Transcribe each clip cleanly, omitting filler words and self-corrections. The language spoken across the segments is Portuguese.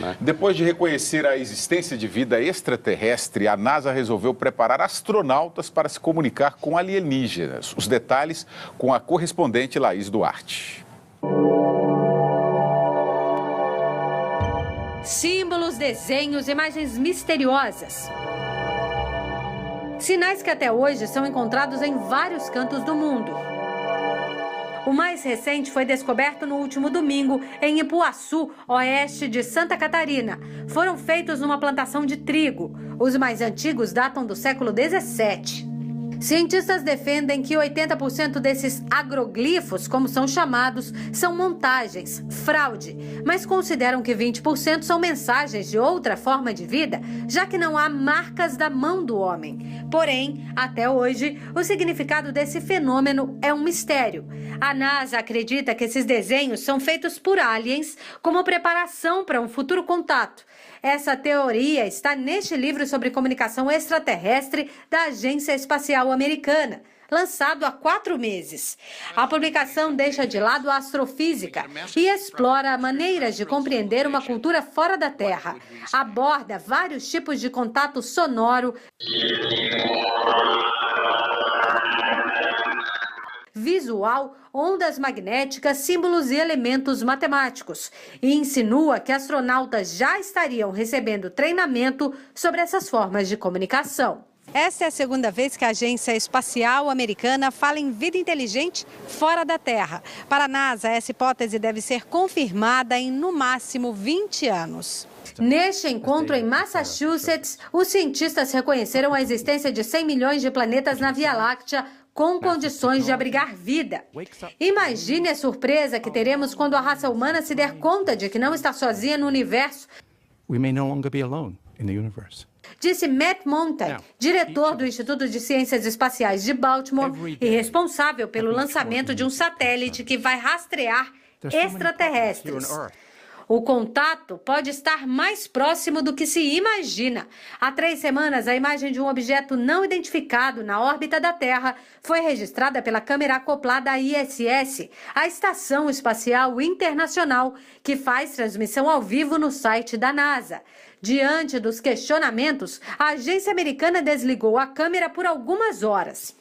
né? Depois de reconhecer a existência de vida extraterrestre, a NASA resolveu preparar astronautas para se comunicar com alienígenas. Os detalhes com a correspondente Laís Duarte. Símbolos, desenhos, imagens misteriosas. Sinais que até hoje são encontrados em vários cantos do mundo. O mais recente foi descoberto no último domingo, em Ipuaçu, oeste de Santa Catarina. Foram feitos numa plantação de trigo. Os mais antigos datam do século XVII. Cientistas defendem que 80% desses agroglifos, como são chamados, são montagens, fraude, mas consideram que 20% são mensagens de outra forma de vida, já que não há marcas da mão do homem. Porém, até hoje, o significado desse fenômeno é um mistério. A NASA acredita que esses desenhos são feitos por aliens como preparação para um futuro contato. Essa teoria está neste livro sobre comunicação extraterrestre da Agência Espacial Americana, lançado há 4 meses. A publicação deixa de lado a astrofísica e explora maneiras de compreender uma cultura fora da Terra. Aborda vários tipos de contato sonoro, visual, ondas magnéticas, símbolos e elementos matemáticos. E insinua que astronautas já estariam recebendo treinamento sobre essas formas de comunicação. Essa é a segunda vez que a Agência Espacial Americana fala em vida inteligente fora da Terra. Para a NASA, essa hipótese deve ser confirmada em, no máximo, 20 anos. Neste encontro em Massachusetts, os cientistas reconheceram a existência de 100 milhões de planetas na Via Láctea com condições de abrigar vida. Imagine a surpresa que teremos quando a raça humana se der conta de que não está sozinha no universo. We may no longer be alone in the universe. Disse Matt Montague, diretor do Instituto de Ciências Espaciais de Baltimore e responsável pelo lançamento de um satélite que vai rastrear extraterrestres. O contato pode estar mais próximo do que se imagina. Há 3 semanas, a imagem de um objeto não identificado na órbita da Terra foi registrada pela câmera acoplada à ISS, a Estação Espacial Internacional, que faz transmissão ao vivo no site da NASA. Diante dos questionamentos, a agência americana desligou a câmera por algumas horas.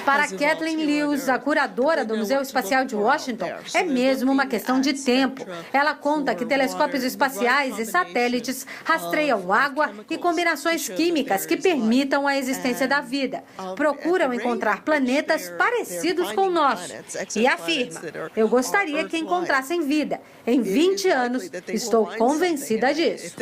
Para Kathleen Lewis, a curadora do Museu Espacial de Washington, é mesmo uma questão de tempo. Ela conta que telescópios espaciais e satélites rastreiam água e combinações químicas que permitam a existência da vida. Procuram encontrar planetas parecidos com o nosso. E afirma, eu gostaria que encontrassem vida. Em 20 anos, estou convencida disso.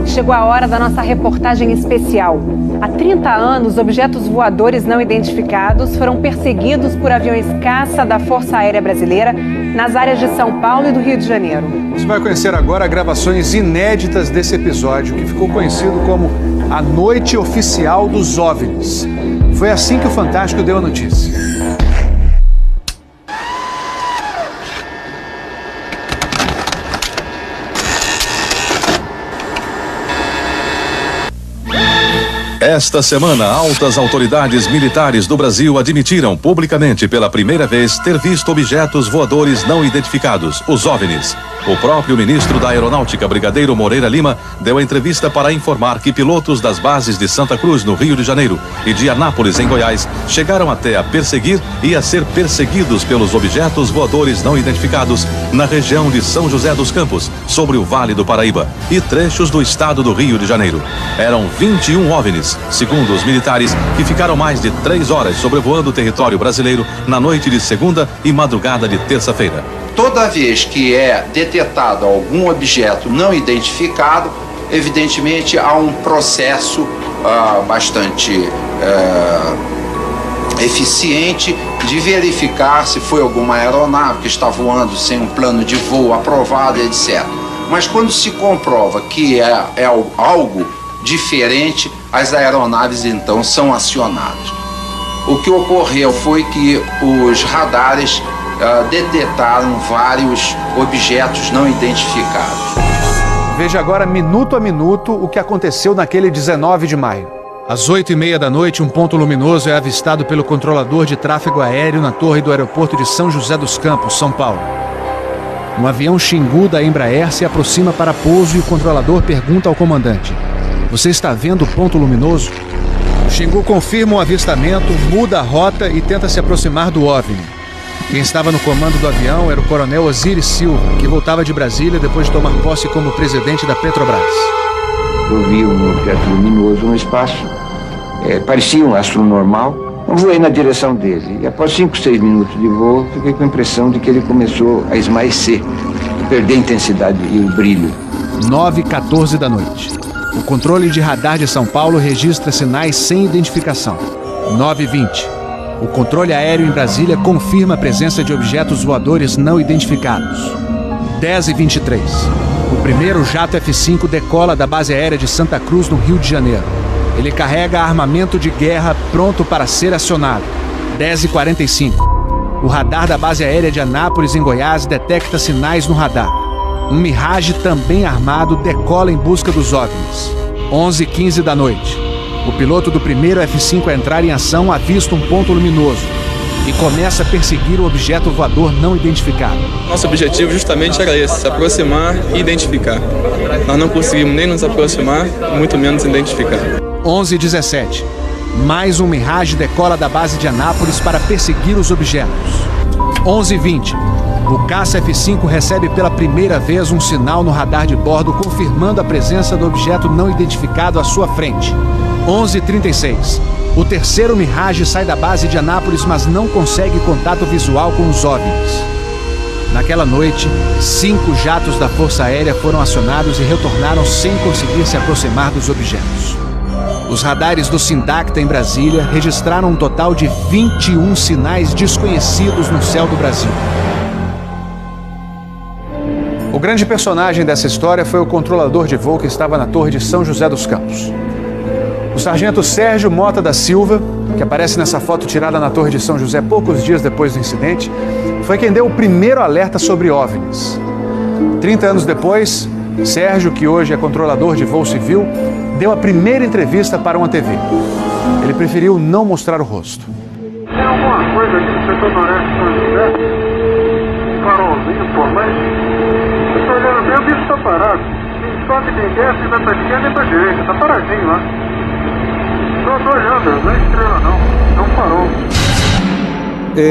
Chegou a hora da nossa reportagem especial. Há 30 anos, objetos voadores não identificados foram perseguidos por aviões caça da Força Aérea Brasileira nas áreas de São Paulo e do Rio de Janeiro. Você vai conhecer agora gravações inéditas desse episódio, que ficou conhecido como a Noite Oficial dos OVNIs. Foi assim que o Fantástico deu a notícia. Esta semana, altas autoridades militares do Brasil admitiram publicamente pela primeira vez ter visto objetos voadores não identificados, os OVNIs. O próprio ministro da Aeronáutica, Brigadeiro Moreira Lima, deu entrevista para informar que pilotos das bases de Santa Cruz, no Rio de Janeiro, e de Anápolis, em Goiás, chegaram até a perseguir e a ser perseguidos pelos objetos voadores não identificados na região de São José dos Campos, sobre o Vale do Paraíba, e trechos do estado do Rio de Janeiro. Eram 21 OVNIs, segundo os militares, que ficaram mais de 3 horas sobrevoando o território brasileiro na noite de segunda e madrugada de terça-feira. Toda vez que é detectado algum objeto não identificado, evidentemente há um processo bastante eficiente de verificar se foi alguma aeronave que está voando sem um plano de voo aprovado, etc. Mas quando se comprova que é algo diferente, as aeronaves então são acionadas. O que ocorreu foi que os radares detectaram vários objetos não identificados. Veja agora, minuto a minuto, o que aconteceu naquele 19 de maio. Às 8h30 da noite, um ponto luminoso é avistado pelo controlador de tráfego aéreo na torre do aeroporto de São José dos Campos, São Paulo. Um avião Xingu da Embraer se aproxima para pouso e o controlador pergunta ao comandante: "Você está vendo o ponto luminoso?" O Xingu confirma o avistamento, muda a rota e tenta se aproximar do OVNI. Quem estava no comando do avião era o coronel Osiris Silva, que voltava de Brasília depois de tomar posse como presidente da Petrobras. Eu vi um objeto luminoso no espaço, parecia um astro normal. Eu voei na direção dele e após 5, 6 minutos de voo, fiquei com a impressão de que ele começou a esmaecer, perder a intensidade e o brilho. 9h14 da noite. O controle de radar de São Paulo registra sinais sem identificação. 9h20. O controle aéreo em Brasília confirma a presença de objetos voadores não identificados. 10h23. O primeiro jato F-5 decola da base aérea de Santa Cruz, no Rio de Janeiro. Ele carrega armamento de guerra pronto para ser acionado. 10h45. O radar da base aérea de Anápolis, em Goiás, detecta sinais no radar. Um Mirage também armado decola em busca dos OVNIs. 11h15 da noite. O piloto do primeiro F-5 a entrar em ação avista um ponto luminoso e começa a perseguir o objeto voador não identificado. Nosso objetivo justamente era esse, se aproximar e identificar. Nós não conseguimos nem nos aproximar, muito menos identificar. 11h17. Mais um Mirage decola da base de Anápolis para perseguir os objetos. 11h20. O caça F-5 recebe pela primeira vez um sinal no radar de bordo confirmando a presença do objeto não identificado à sua frente. 11h36. O terceiro Mirage sai da base de Anápolis, mas não consegue contato visual com os OVNIs. Naquela noite, 5 jatos da Força Aérea foram acionados e retornaram sem conseguir se aproximar dos objetos. Os radares do Sindacta em Brasília registraram um total de 21 sinais desconhecidos no céu do Brasil. O grande personagem dessa história foi o controlador de voo que estava na torre de São José dos Campos. O sargento Sérgio Mota da Silva, que aparece nessa foto tirada na torre de São José poucos dias depois do incidente, foi quem deu o primeiro alerta sobre OVNIs. 30 anos depois, Sérgio, que hoje é controlador de voo civil, deu a primeira entrevista para uma TV. Ele preferiu não mostrar o rosto. Tem alguma coisa aqui no setor noreste de São José? Um farolzinho, pô, mas... Eu tô olhando bem, o bicho tá parado. Tem toque de guerra, nem vai pra esquerda nem pra direita, tá paradinho lá. Tô olhando, não é estrela não, é um farol.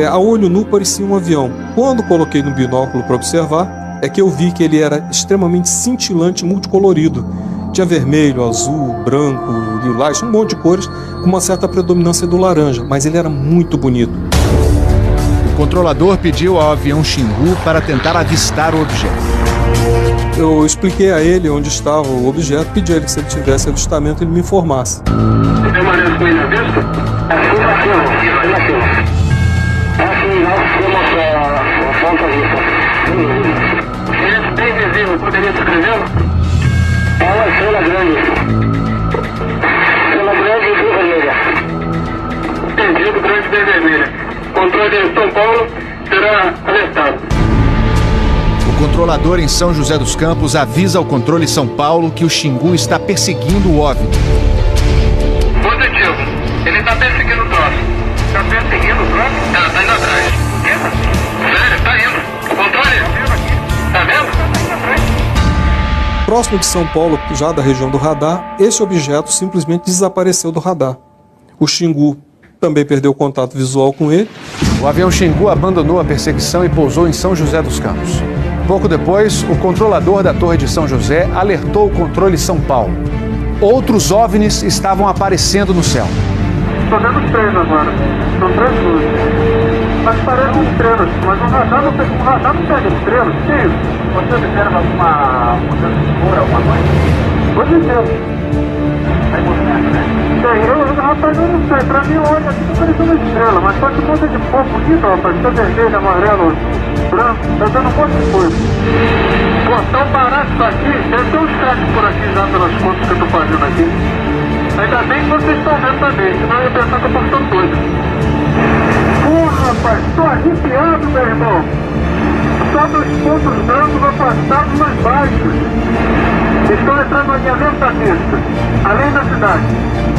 A olho nu parecia um avião. Quando coloquei no binóculo para observar, é que eu vi que ele era extremamente cintilante, multicolorido. Tinha vermelho, azul, branco, lilás, um monte de cores, com uma certa predominância do laranja, mas ele era muito bonito. O controlador pediu ao avião Xingu para tentar avistar o objeto. Eu expliquei a ele onde estava o objeto, pedi a ele que se ele tivesse avistamento, ele me informasse. Você tem maneira com ele à vista? Assim, nós temos a ponta vista. Esse bem visível, poderia descrevê-lo? É uma estrela grande. Estrela grande e bem vermelha. Entendido, grande e bem vermelha. Controle de São Paulo será alertado. O controlador em São José dos Campos avisa ao controle São Paulo que o Xingu está perseguindo o OVNI. Positivo. Ele está perseguindo o troço. Está perseguindo o troço? Tá indo atrás. Sério, tá indo. Controle? Tá vendo? Próximo de São Paulo, já da região do radar, esse objeto simplesmente desapareceu do radar. O Xingu também perdeu contato visual com ele. O avião Xingu abandonou a perseguição e pousou em São José dos Campos. Pouco depois, o controlador da Torre de São José alertou o controle São Paulo. Outros OVNIs estavam aparecendo no céu. Estou vendo 3 agora. São 3 luzes. Mas parecem estrelas. Mas o radar não pega estrelas. O que é isso? Você observa alguma mudança de cor, alguma coisa? Positivo. Tem movimento, né? Tem, rapaz, eu não sei. Pra mim, olha, aqui tá parecendo uma estrela. Mas só que muda de cor bonito, rapaz. Tá vermelho, amarelo, branco. Tá dando um monte de coisa. Pô, tão barato isso aqui. Deve ter uns caras por aqui já pelas contas que eu tô fazendo aqui. Ainda bem que vocês estão vendo também, senão eu ia pensar que eu tô ficando doido. Porra, rapaz, tô arrepiado, meu irmão. Só dos pontos brancos afastados mais baixos. Estão entrando no alinhamento da pista, além da cidade.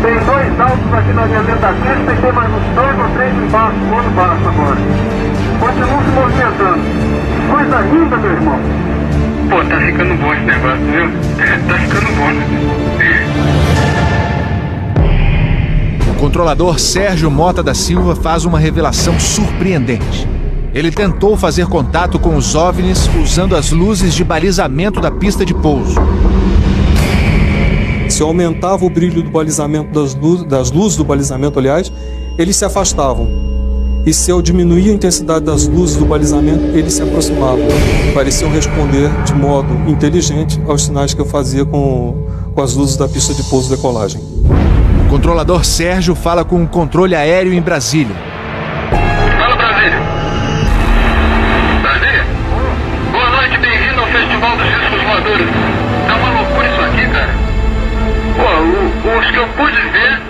Tem 2 altos aqui no alinhamento da pista e tem mais uns 2 ou 3 embaixo, do outro baixo agora. Continuam se movimentando. Coisa linda, meu irmão. Pô, tá ficando bom esse negócio, viu? Tá ficando bom. O controlador Sérgio Mota da Silva faz uma revelação surpreendente. Ele tentou fazer contato com os OVNIs usando as luzes de balizamento da pista de pouso. Se eu aumentava o brilho do balizamento das luzes do balizamento, aliás, eles se afastavam. E se eu diminuía a intensidade das luzes do balizamento, eles se aproximavam. Pareciam responder de modo inteligente aos sinais que eu fazia com as luzes da pista de pouso e decolagem. O controlador Sérgio fala com o controle aéreo em Brasília. Fala, Brasília. Brasília? Boa noite, bem-vindo ao Festival dos Discos Voadores. Tá uma loucura isso aqui, cara. Pô, os que eu pude ver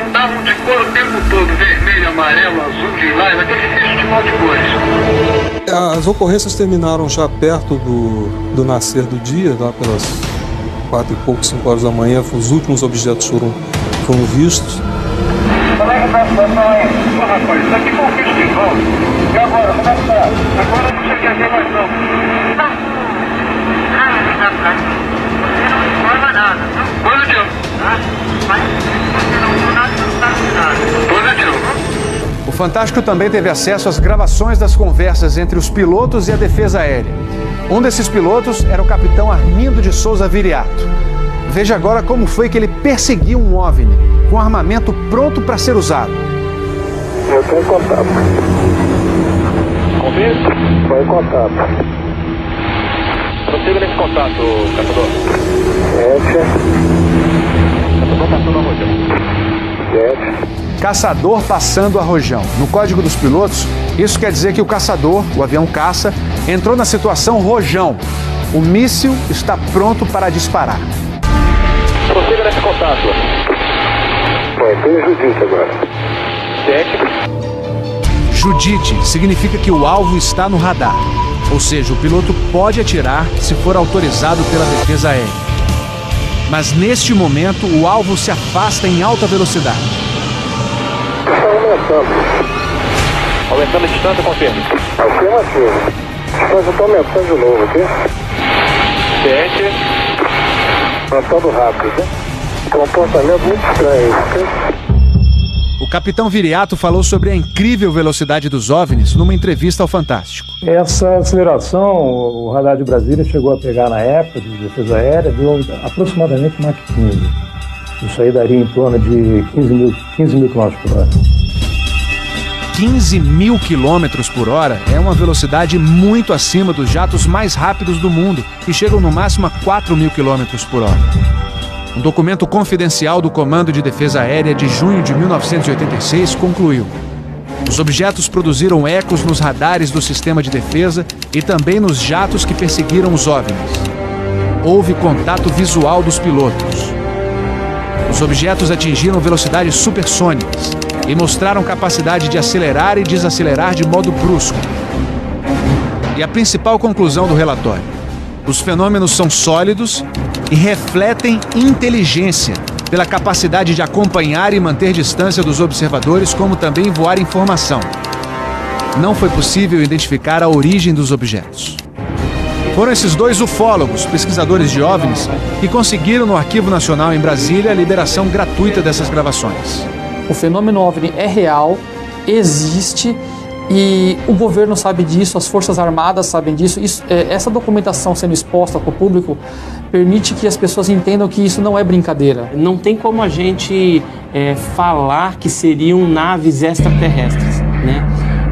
mudavam de cor o tempo todo. Vermelho, amarelo, azul, lilás, aquele festival de cores. As ocorrências terminaram já perto do nascer do dia, lá pelas 4 e pouco, 5 horas da manhã. Os últimos objetos foram vistos. Como é que tá a situação aí? Pô, rapaz, isso aqui foi um festival. E agora, como é que tá? Agora eu não sei o que é mais não. Você não informa nada. Positivo. Mas você não sabe nada. Positivo. O Fantástico também teve acesso às gravações das conversas entre os pilotos e a defesa aérea. Um desses pilotos era o capitão Armindo de Souza Viriato. Veja agora como foi que ele perseguiu um OVNI com armamento pronto para ser usado. Eu estou em contato. Confirma? Estou em contato. Prossiga nesse contato, caçador. Caçador passando a rojão. Caçador passando a rojão. No código dos pilotos, isso quer dizer que o caçador, o avião caça, entrou na situação rojão. O míssil está pronto para disparar. Prossiga nesse contato. Tem Judite agora. Judite significa que o alvo está no radar. Ou seja, o piloto pode atirar se for autorizado pela defesa aérea. Mas neste momento, o alvo se afasta em alta velocidade. Está aumentando. Aumentando a distância, confirma. Afirmativo. A distância está aumentando de novo aqui. Aumentando rápido, né? Comportamento muito estranho. O capitão Viriato falou sobre a incrível velocidade dos OVNIs numa entrevista ao Fantástico. Essa aceleração, o radar de Brasília chegou a pegar na época de defesa aérea, deu aproximadamente Mach 15. Isso aí daria em torno de 15 mil km por hora. 15 mil quilômetros por hora é uma velocidade muito acima dos jatos mais rápidos do mundo, que chegam no máximo a 4 mil quilômetros por hora. Um documento confidencial do Comando de Defesa Aérea de junho de 1986 concluiu: os objetos produziram ecos nos radares do sistema de defesa e também nos jatos que perseguiram os OVNIs. Houve contato visual dos pilotos. Os objetos atingiram velocidades supersônicas e mostraram capacidade de acelerar e desacelerar de modo brusco. E a principal conclusão do relatório: os fenômenos são sólidos e refletem inteligência pela capacidade de acompanhar e manter distância dos observadores, como também voar informação. Não foi possível identificar a origem dos objetos. Foram esses 2 ufólogos, pesquisadores de OVNIs, que conseguiram no Arquivo Nacional em Brasília a liberação gratuita dessas gravações. O fenômeno OVNI é real, existe, e o governo sabe disso, as Forças Armadas sabem disso. Essa documentação sendo exposta para o público permite que as pessoas entendam que isso não é brincadeira. Não tem como a gente falar que seriam naves extraterrestres, né?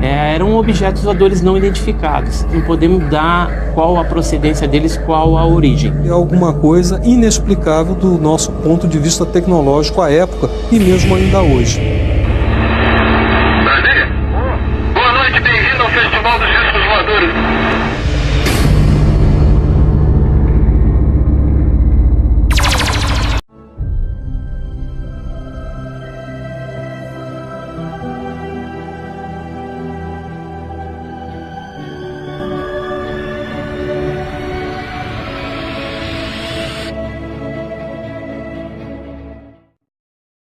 Eram objetos voadores não identificados. Não podemos dar qual a procedência deles, qual a origem. É alguma coisa inexplicável do nosso ponto de vista tecnológico à época e mesmo ainda hoje.